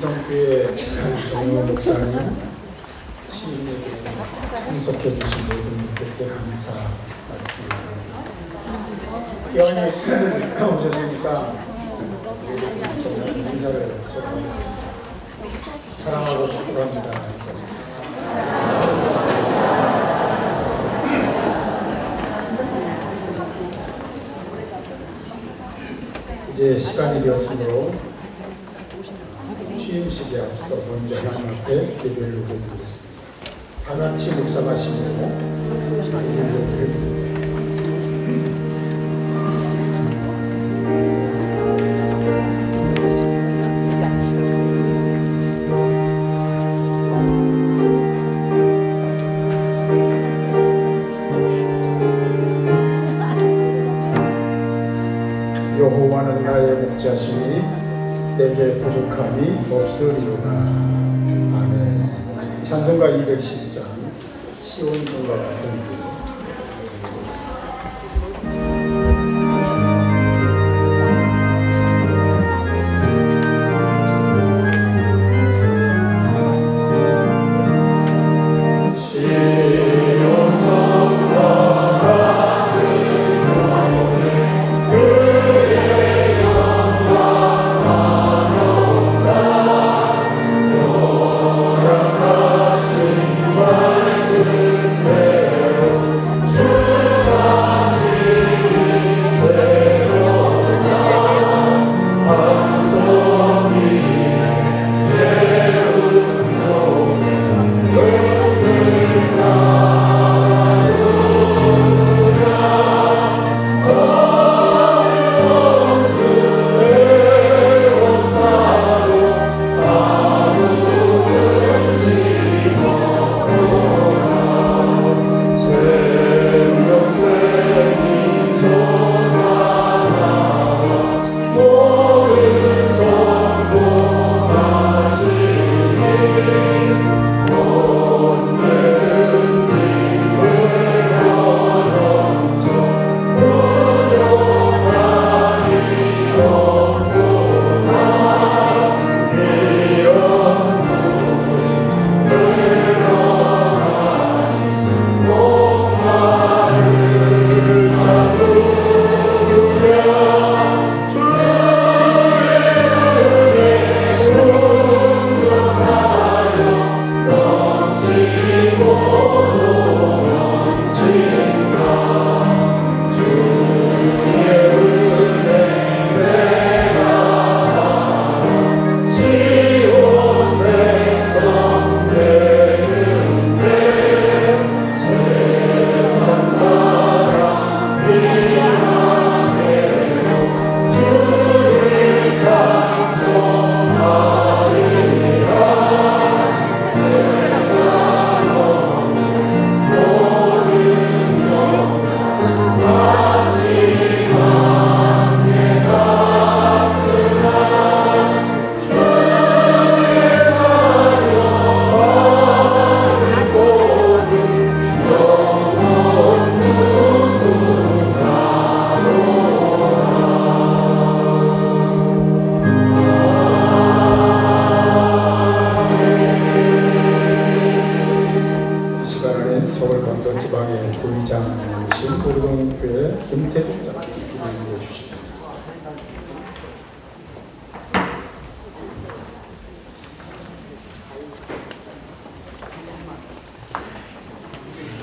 이성교회 정영호 목사님 시인에게 참석해 주신 모든 분들께 감사 말씀드립니다. 영원히 오셨으니까 인사를 소개하겠습니다. 사랑하고 축복합니다. 이제 시간이 되었으므로 취임식에 앞서 먼저 하나님 앞에 예배를 올려드리겠습니다. 다 같이 묵상하시고 자기 예배를 드립니다. 여호와는 나의 목자시니 내게 부족함이 없으리로다. 아멘. 찬송가 212장 시온성과 같은 분.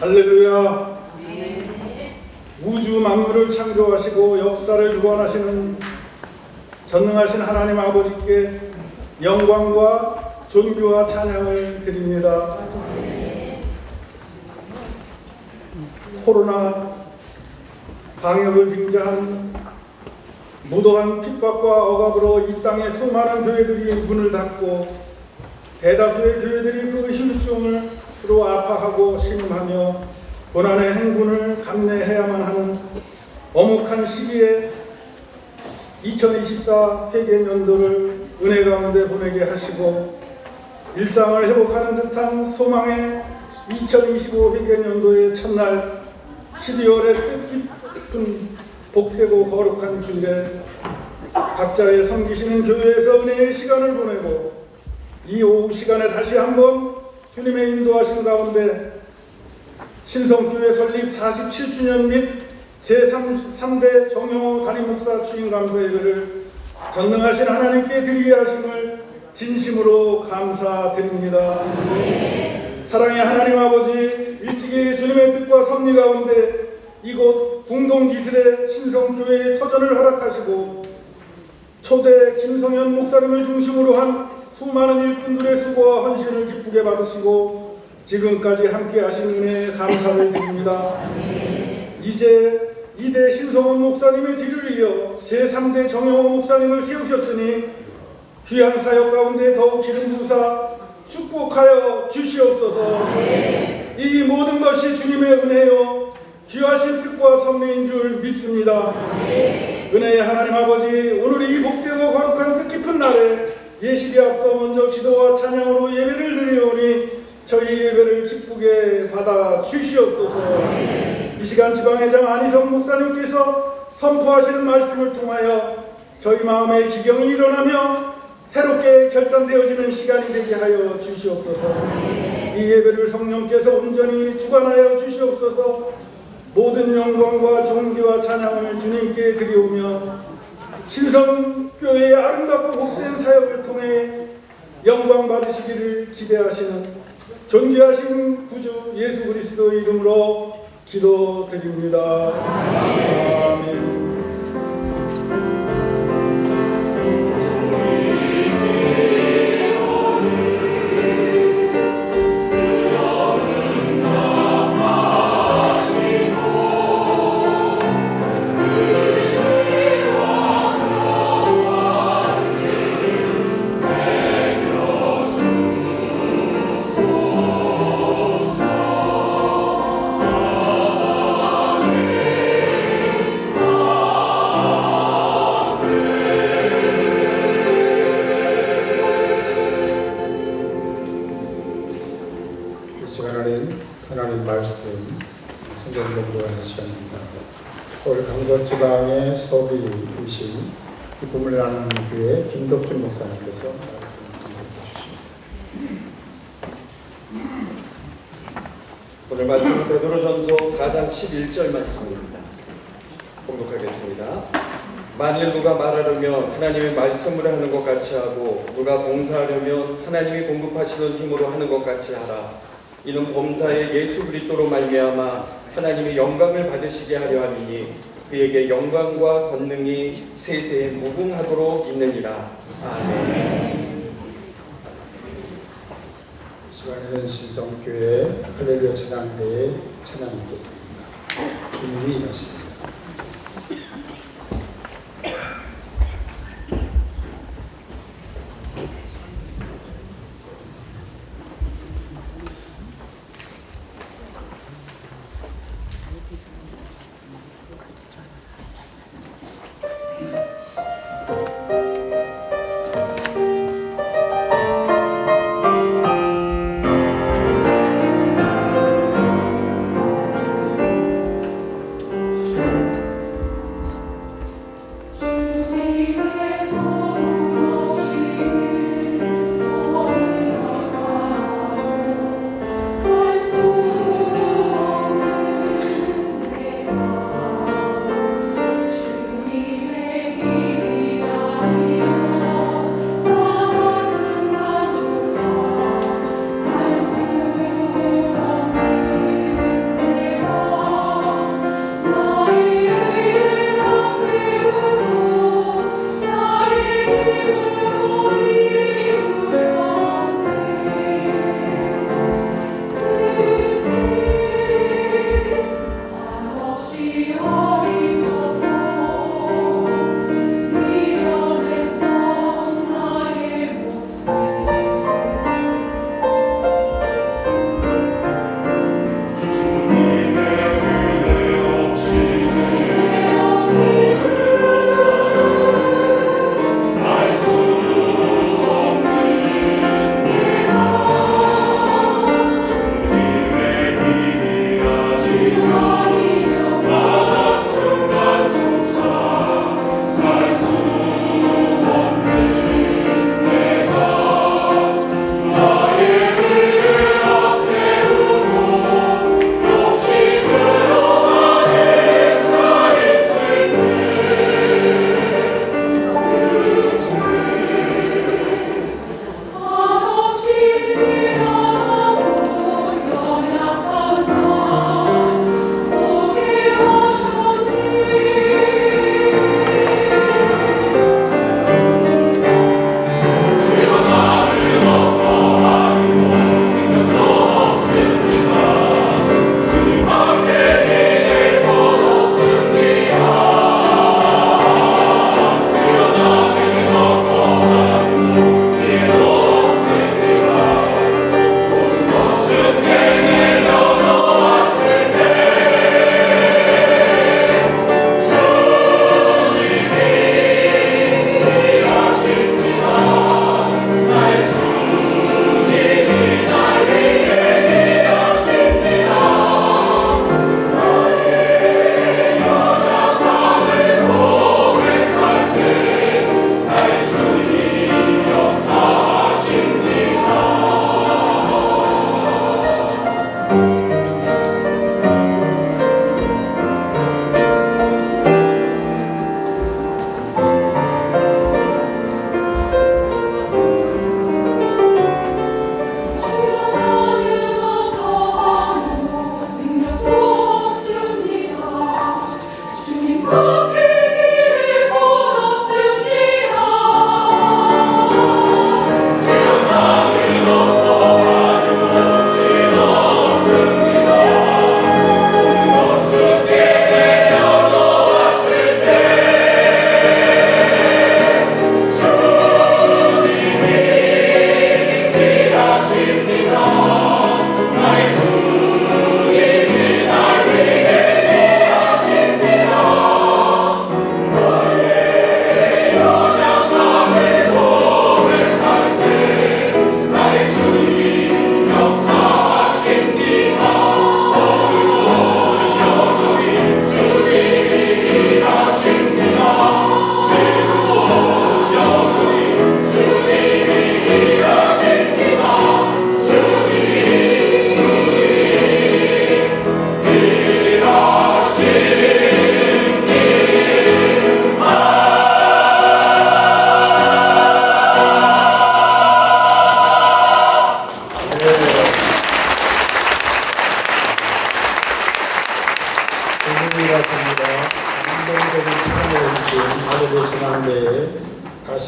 할렐루야. 우주 만물을 창조하시고 역사를 주관하시는 전능하신 하나님 아버지께 영광과 존귀와 찬양을 드립니다. 코로나 방역을 빙자한 무도한 핍박과 억압으로 이 땅의 수많은 교회들이 문을 닫고 대다수의 교회들이 그 휴증으로 아파하고 신음하며 고난의 행군을 감내해야만 하는 엄혹한 시기에 2024 회계년도를 은혜 가운데 보내게 하시고 일상을 회복하는 듯한 소망의 2025 회계년도의 첫날 12월의 뜻깊은 복되고 거룩한 주일에 각자의 섬기시는 교회에서 은혜의 시간을 보내고 이 오후 시간에 다시 한번 주님의 인도하신 가운데 신성교회 설립 47주년 및 제3대 정영호 담임목사 주임 감사 예배를 전능하신 하나님께 드리게 하심을 진심으로 감사드립니다. 사랑의 하나님 아버지, 일찍이 주님의 뜻과 섭리 가운데 이곳 궁동기슬의 신성교회의 터전을 허락하시고 초대 김성현 목사님을 중심으로 한 수많은 일꾼들의 수고와 헌신을 기쁘게 받으시고 지금까지 함께 하신 은혜에 감사를 드립니다. 이제 2대 신성원 목사님의 뒤를 이어 제3대 정영호 목사님을 세우셨으니 귀한 사역 가운데 더욱 기름 부사 축복하여 주시옵소서. 이 모든 것이 주님의 은혜요 귀하신 뜻과 섭리인 줄 믿습니다. 은혜의 하나님 아버지, 오늘 이 복되고 거룩한 뜻깊은 날에 예식에 앞서 먼저 기도와 찬양으로 예배를 드리오니 저희 예배를 기쁘게 받아 주시옵소서. 이 시간 지방회장 안희성 목사님께서 선포하시는 말씀을 통하여 저희 마음의 기경이 일어나며 새롭게 결단되어지는 시간이 되게 하여 주시옵소서. 이 예배를 성령께서 온전히 주관하여 주시옵소서. 모든 영광과 존귀와 찬양을 주님께 드리오며 신성교회의 아름답고 복된 사역을 통해 영광 받으시기를 기대하시는 존귀하신 구주 예수 그리스도의 이름으로 기도드립니다. 아멘. 하나님 말씀 성경 공부하는 시간입니다. 서울 강서지방의 서비이신 기쁨을 나누는 교회 김덕준 목사님께서 말씀 전해 주십니다. 오늘 말씀은 베드로전서 4장 11절 말씀입니다. 봉독하겠습니다. 만일 누가 말하려면 하나님의 말씀으로 하는 것 같이 하고 누가 봉사하려면 하나님이 공급하시는 힘으로 하는 것 같이 하라. 이는 범사의 예수 그리스도로 말미암아 하나님의 영광을 받으시게 하려 함이니 그에게 영광과 권능이 세세에 무궁하도록 있느니라. 아멘. 이 시간에는 신성교회 할렐루야 찬양대의 찬양이 있겠습니다. 준비 하십니다.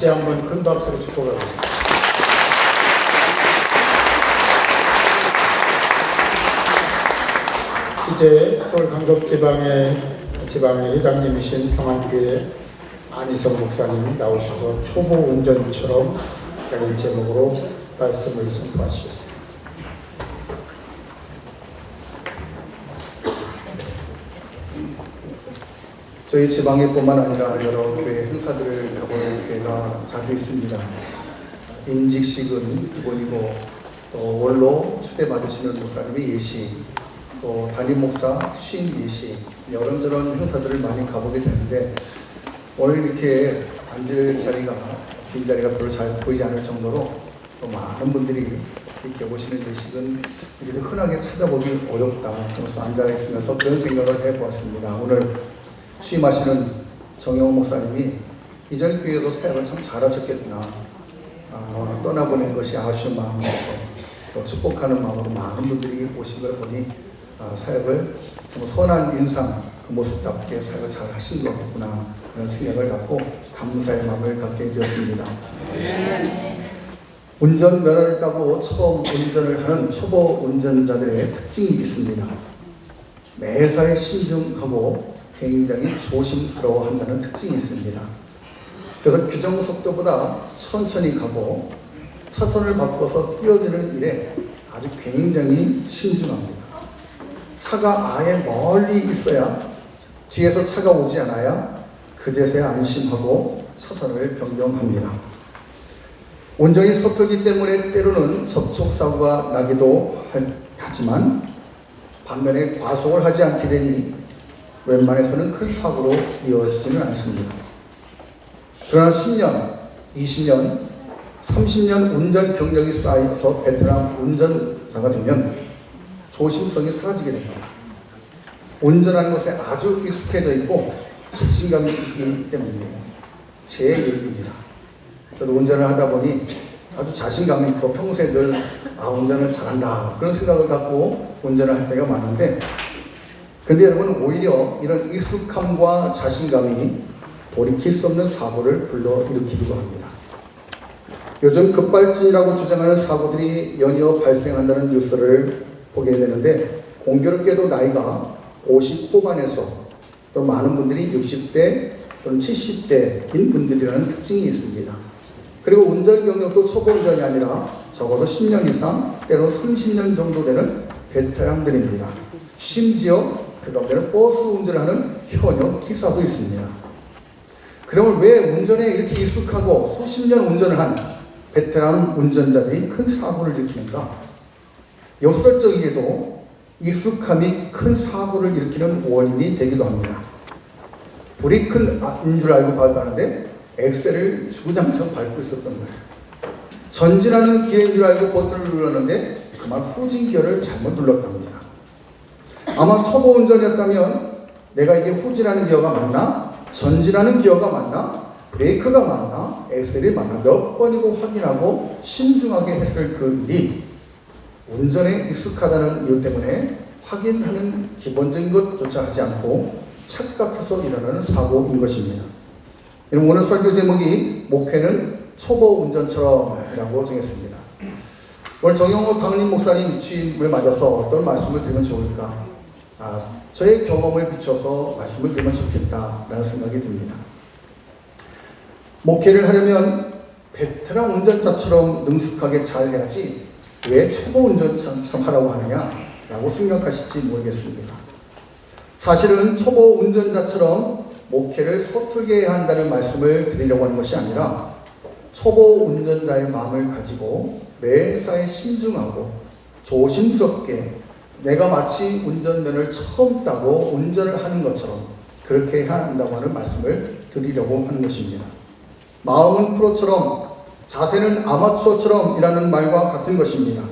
다시 한번 큰 박수로 축복하겠습니다. 이제 서울 강석 지방의 회장님이신 평안교회 안희성 목사님이 나오셔서 초보 운전처럼 라는 제목으로 말씀을 선포하시겠습니다. 저희 지방에뿐만 아니라 여러 교회 행사들을 가보는 교회가 자주 있습니다. 임직식은 기본이고 또 원로 추대받으시는 목사님의 예식, 또 담임 목사 취임 예식, 이런저런 행사들을 많이 가보게 되는데 오늘 이렇게 앉을 자리가 빈 자리가 별로 잘 보이지 않을 정도로 또 많은 분들이 이렇게 오시는 예식은 이렇게 흔하게 찾아보기 어렵다. 그래서 앉아 있으면서 그런 생각을 해보았습니다. 오늘 취임하시는 정영호 목사님이 이전 교회에서 사역을 참 잘하셨겠구나. 떠나보낸 것이 아쉬운 마음이 있어서 또 축복하는 마음으로 많은 분들이 오신 걸 보니 사역을 참 선한 인상, 그 모습답게 사역을 잘 하신 거겠구나 그런 생각을 갖고 감사의 마음을 갖게 해주었습니다. 운전면허를 따고 처음 운전을 하는 초보 운전자들의 특징이 있습니다. 매사에 신중하고 굉장히 조심스러워한다는 특징이 있습니다. 그래서 규정 속도보다 천천히 가고 차선을 바꿔서 뛰어드는 일에 아주 굉장히 신중합니다. 차가 아예 멀리 있어야 뒤에서 차가 오지 않아야 그제서야 안심하고 차선을 변경합니다. 운전이 서툴기 때문에 때로는 접촉사고가 나기도 하지만 반면에 과속을 하지 않게 되니 웬만해서는 큰 사고로 이어지지는 않습니다. 그러나 10년, 20년, 30년 운전 경력이 쌓여서 베테랑 운전자가 되면 조심성이 사라지게 됩니다. 운전하는 것에 아주 익숙해져 있고 자신감이 있기 때문입니다. 제 얘기입니다. 저도 운전을 하다 보니 아주 자신감이 있고 평소에 늘 운전을 잘한다 그런 생각을 갖고 운전을 할 때가 많은데 근데 여러분 오히려 이런 익숙함과 자신감이 돌이킬 수 없는 사고를 불러일으키기도 합니다. 요즘 급발진이라고 주장하는 사고들이 연이어 발생한다는 뉴스를 보게 되는데 공교롭게도 나이가 50 후반에서 또 많은 분들이 60대 또는 70대인 분들이라는 특징이 있습니다. 그리고 운전 경력도 초보 운전이 아니라 적어도 10년 이상 때로 30년 정도 되는 베테랑들입니다. 심지어 그 가운데는 버스 운전을 하는 현역 기사도 있습니다. 그러면 왜 운전에 이렇게 익숙하고 수십 년 운전을 한 베테랑 운전자들이 큰 사고를 일으키는가? 역설적이게도 익숙함이 큰 사고를 일으키는 원인이 되기도 합니다. 브레이크인 줄 알고 밟았는데 엑셀을 주구장창 밟고 있었던 거예요. 전진하는 기어인 줄 알고 버튼을 눌렀는데 그만 후진 기어를 잘못 눌렀답니다. 아마 초보 운전이었다면 내가 이게 후진하는 기어가 맞나? 전진하는 기어가 맞나? 브레이크가 맞나? 엑셀이 맞나? 몇 번이고 확인하고 신중하게 했을 그 일이 운전에 익숙하다는 이유 때문에 확인하는 기본적인 것조차 하지 않고 착각해서 일어나는 사고인 것입니다. 오늘 설교 제목이 목회는 초보 운전처럼이라고 정했습니다. 오늘 정영호 당림 목사님 취임을 맞아서 어떤 말씀을 드리면 좋을까? 저의 경험을 비춰서 말씀을 드리면 좋겠다라는 생각이 듭니다. 목회를 하려면 베테랑 운전자처럼 능숙하게 잘 해야지 왜 초보 운전자처럼 하라고 하느냐라고 생각하실지 모르겠습니다. 사실은 초보 운전자처럼 목회를 서툴게 해야 한다는 말씀을 드리려고 하는 것이 아니라 초보 운전자의 마음을 가지고 매사에 신중하고 조심스럽게 내가 마치 운전면을 처음 따고 운전을 하는 것처럼 그렇게 해야 한다고 하는 말씀을 드리려고 하는 것입니다. 마음은 프로처럼 자세는 아마추어처럼 이라는 말과 같은 것입니다.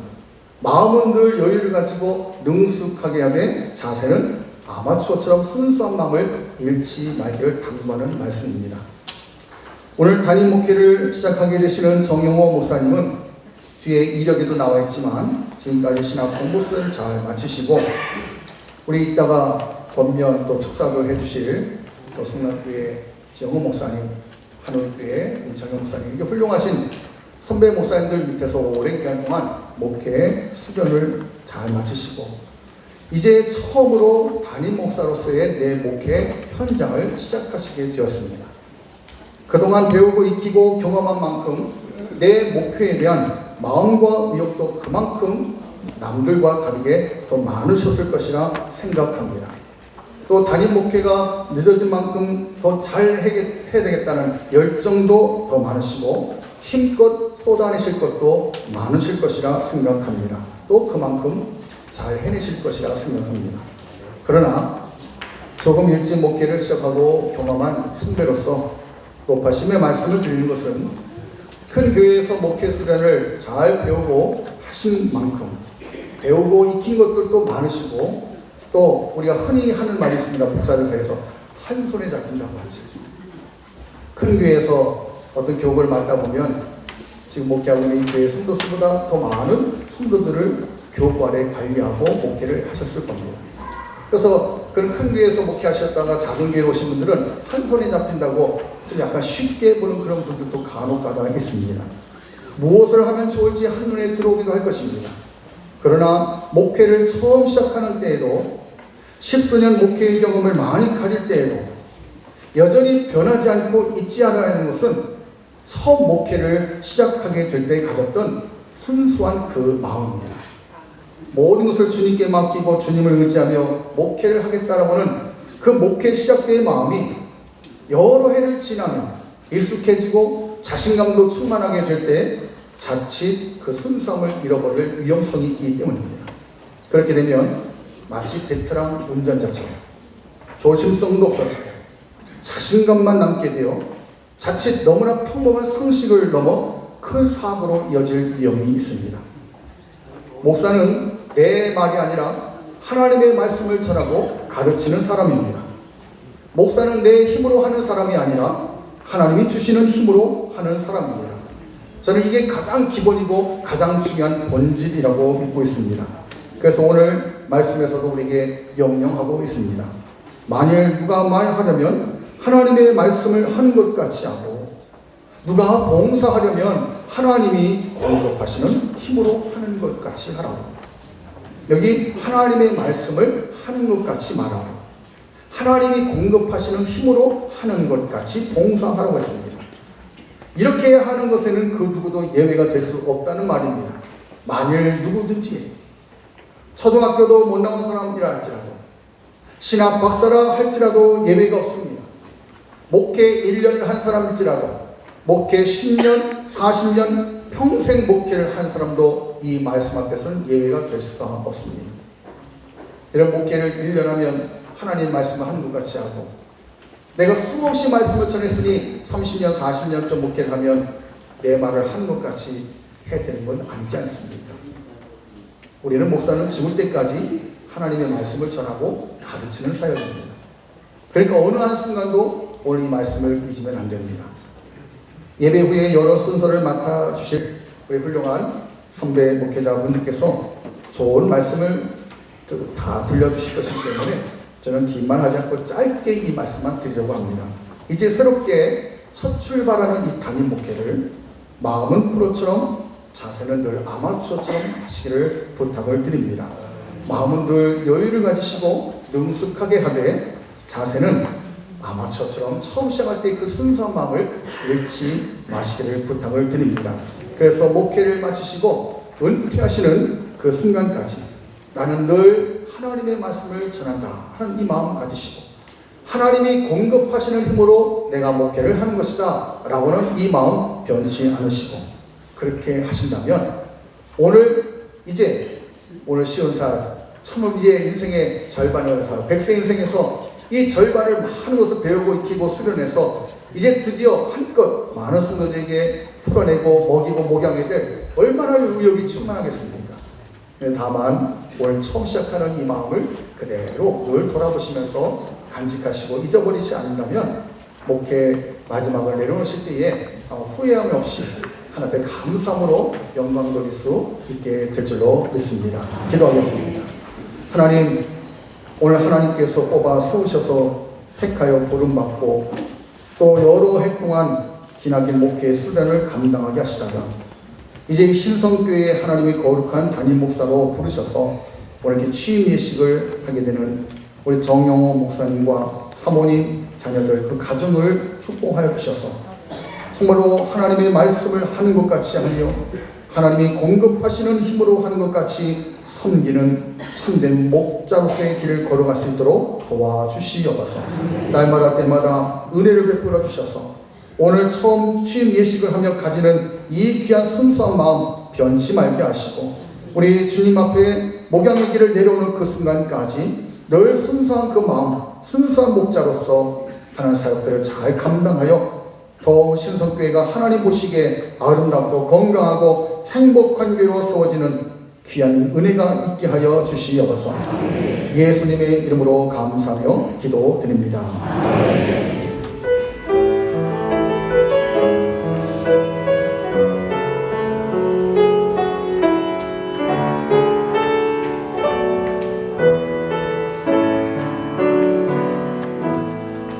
마음은 늘 여유를 가지고 능숙하게 하되 자세는 아마추어처럼 순수한 마음을 잃지 말기를 당부하는 말씀입니다. 오늘 담임 목회를 시작하게 되시는 정영호 목사님은 뒤에 이력에도 나와 있지만 지금까지 신학 공부 수련을 잘 마치시고 우리 이따가 권면 또 축사를 해주실 또 성남교회 지영호 목사님, 한울교회 문창영 목사님 이렇게 훌륭하신 선배 목사님들 밑에서 오랜 기간 동안 목회 수련을 잘 마치시고 이제 처음으로 담임 목사로서의 내 목회 현장을 시작하시게 되었습니다. 그동안 배우고 익히고 경험한 만큼 내 목회에 대한 마음과 의욕도 그만큼 남들과 다르게 더 많으셨을 것이라 생각합니다. 또 담임 목회가 늦어진 만큼 더 잘 해야 되겠다는 열정도 더 많으시고 힘껏 쏟아내실 것도 많으실 것이라 생각합니다. 또 그만큼 잘 해내실 것이라 생각합니다. 그러나 조금 일찍 목회를 시작하고 경험한 선배로서 높아심의 말씀을 드리는 것은 큰 교회에서 목회 수련을 잘 배우고 하신 만큼 배우고 익힌 것들도 많으시고 또 우리가 흔히 하는 말이 있습니다. 목사들 사이에서 한 손에 잡힌다고 하죠. 큰 교회에서 어떤 교육을 맡다 보면 지금 목회하고 있는 이 교회 성도 수보다 더 많은 성도들을 교구 아래 관리하고 목회를 하셨을 겁니다. 그래서 그런 큰 교회에서 목회하셨다가 작은 교회에 오신 분들은 한 손에 잡힌다고 좀 약간 쉽게 보는 그런 분들도 간혹가다 있습니다. 무엇을 하면 좋을지 한눈에 들어오기도 할 것입니다. 그러나 목회를 처음 시작하는 때에도 10수년 목회의 경험을 많이 가질 때에도 여전히 변하지 않고 잊지 않아야 하는 것은 처음 목회를 시작하게 될 때 가졌던 순수한 그 마음입니다. 모든 것을 주님께 맡기고 주님을 의지하며 목회를 하겠다라고 하는 그 목회 시작 때의 마음이 여러 해를 지나며 익숙해지고 자신감도 충만하게 될 때 자칫 그 순수함을 잃어버릴 위험성이 있기 때문입니다. 그렇게 되면 마치 베테랑 운전자처럼 조심성도 없어지고 자신감만 남게 되어 자칫 너무나 평범한 상식을 넘어 큰 사고로 이어질 위험이 있습니다. 목사는 내 말이 아니라 하나님의 말씀을 전하고 가르치는 사람입니다. 목사는 내 힘으로 하는 사람이 아니라 하나님이 주시는 힘으로 하는 사람입니다. 저는 이게 가장 기본이고 가장 중요한 본질이라고 믿고 있습니다. 그래서 오늘 말씀에서도 우리에게 명령하고 있습니다. 만일 누가 말하자면 하나님의 말씀을 하는 것 같이 하고 누가 봉사하려면 하나님이 공급하시는 힘으로 하는 것 같이 하라고. 여기 하나님의 말씀을 하는 것 같이 말하고 하나님이 공급하시는 힘으로 하는 것 같이 봉사하라고 했습니다. 이렇게 하는 것에는 그 누구도 예외가 될 수 없다는 말입니다. 만일 누구든지 초등학교도 못 나온 사람이라 할지라도 신학 박사라 할지라도 예외가 없습니다. 목회 1년을 한 사람일지라도 목회 10년, 40년 평생 목회를 한 사람도 이 말씀 앞에서는 예외가 될 수가 없습니다. 이런 목회를 1년 하면 하나님 말씀을 하는 것 같이 하고 내가 수없이 말씀을 전했으니 30년, 40년 좀 목회를 하면 내 말을 하는 것 같이 해야 되는 건 아니지 않습니까? 우리는 목사는 죽을 때까지 하나님의 말씀을 전하고 가르치는 사역입니다. 그러니까 어느 한순간도 오늘 이 말씀을 잊으면 안 됩니다. 예배 후에 여러 순서를 맡아주실 우리 훌륭한 선배 목회자분들께서 좋은 말씀을 다 들려주실 것이기 때문에 저는 긴말 하지 않고 짧게 이 말씀만 드리려고 합니다. 이제 새롭게 첫 출발하는 이 담임 목회를 마음은 프로처럼 자세는 늘 아마추어처럼 하시기를 부탁을 드립니다. 마음은 늘 여유를 가지시고 능숙하게 하되 자세는 아마추어처럼 처음 시작할 때 그 순수한 마음을 잃지 마시기를 부탁을 드립니다. 그래서 목회를 마치시고 은퇴하시는 그 순간까지 나는 늘 하나님의 말씀을 전한다 하는 이 마음 가지시고 하나님이 공급하시는 힘으로 내가 목회를 하는 것이다 라고는 이 마음 변치 않으시고 그렇게 하신다면 오늘 시온살 참 이제 인생의 절반을 100세 인생에서 이 절반을 많은 것을 배우고 익히고 수련해서 이제 드디어 한껏 많은 성도들에게 풀어내고 먹이고 목양해야 될 얼마나 의욕이 충만하겠습니까? 다만 오늘 처음 시작하는 이 마음을 그대로 늘 돌아보시면서 간직하시고 잊어버리지 않는다면 목회 마지막을 내려놓으실 때에 후회함이 없이 하나님의 감사함으로 영광 돌릴 수 있게 될 줄로 믿습니다. 기도하겠습니다. 하나님, 오늘 하나님께서 뽑아 세우셔서 택하여 부름받고 또 여러 해 동안 기나긴 목회의 수련을 감당하게 하시다가 이제 신성교회의 하나님의 거룩한 담임 목사로 부르셔서 오늘 이렇게 취임 예식을 하게 되는 우리 정영호 목사님과 사모님, 자녀들 그 가정을 축복하여 주셔서 정말로 하나님의 말씀을 하는 것 같이 하며 하나님이 공급하시는 힘으로 하는 것 같이 섬기는 참된 목자로서의 길을 걸어갈 수 있도록 도와주시옵소서. 날마다 때마다 은혜를 베풀어 주셔서 오늘 처음 취임 예식을 하며 가지는 이 귀한 순수한 마음 변치 말게 하시고 우리 주님 앞에 목양의 길을 내려오는 그 순간까지 늘 순수한 그 마음, 순수한 목자로서 하나님 사역들을 잘 감당하여 더 신성교회가 하나님 보시기에 아름답고 건강하고 행복한 교회로 세워지는 귀한 은혜가 있게 하여 주시옵소서. 예수님의 이름으로 감사하며 기도드립니다.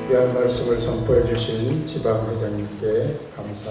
귀한 말씀을 선포해 주신 지방회장님께 감사